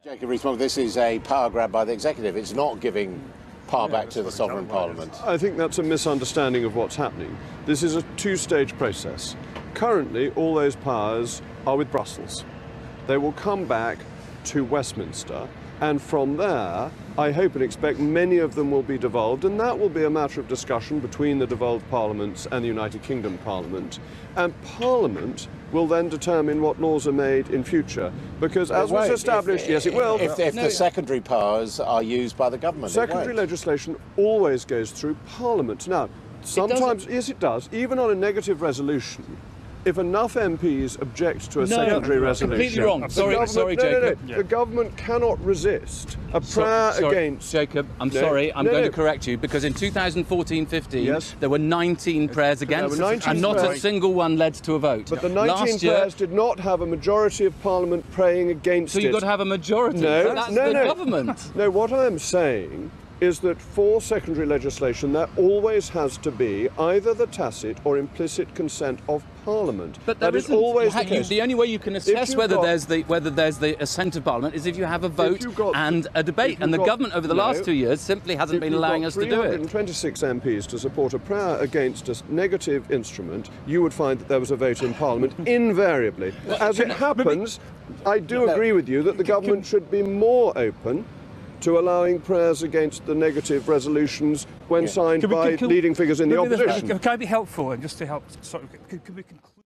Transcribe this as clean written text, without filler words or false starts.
Jacob Rees Mogg, this is a power grab by the executive. It's not giving power back to the sovereign parliament. I think that's a misunderstanding of what's happening. This is a two-stage process. Currently, all those powers are with Brussels. They will come back to Westminster, and from there, I hope and expect many of them will be devolved, and that will be a matter of discussion between the devolved parliaments and the United Kingdom Parliament. And Parliament will then determine what laws are made in future, because as was established, yes, it will. If the secondary powers are used by the government, secondary legislation always goes through Parliament. Now, sometimes, yes, it does, even on a negative resolution. If enough MPs object to a secondary resolution... Completely wrong. Sorry, Jacob. The government cannot resist a prayer against... Jacob, I'm sorry, I'm going to correct you, because in 2014-15, there were 19 prayers against, and not a single one led to a vote. But the 19 prayers did not have a majority of Parliament praying against it. So you've got to have a majority. No, that's the government. No, what I'm saying is that for secondary legislation there always has to be either the tacit or implicit consent of Parliament. But that is always the case. The only way you can assess whether there's the assent of Parliament is if you have a vote and a debate. And the government over the last 2 years simply hasn't been allowing us to do it. If 326 MPs to support a prayer against a negative instrument, you would find that there was a vote in Parliament invariably. As it happens, I do agree with you that the government should be more open to allowing prayers against the negative resolutions when signed by leading figures in the opposition. Can I be helpful, and just to help, could we conclude?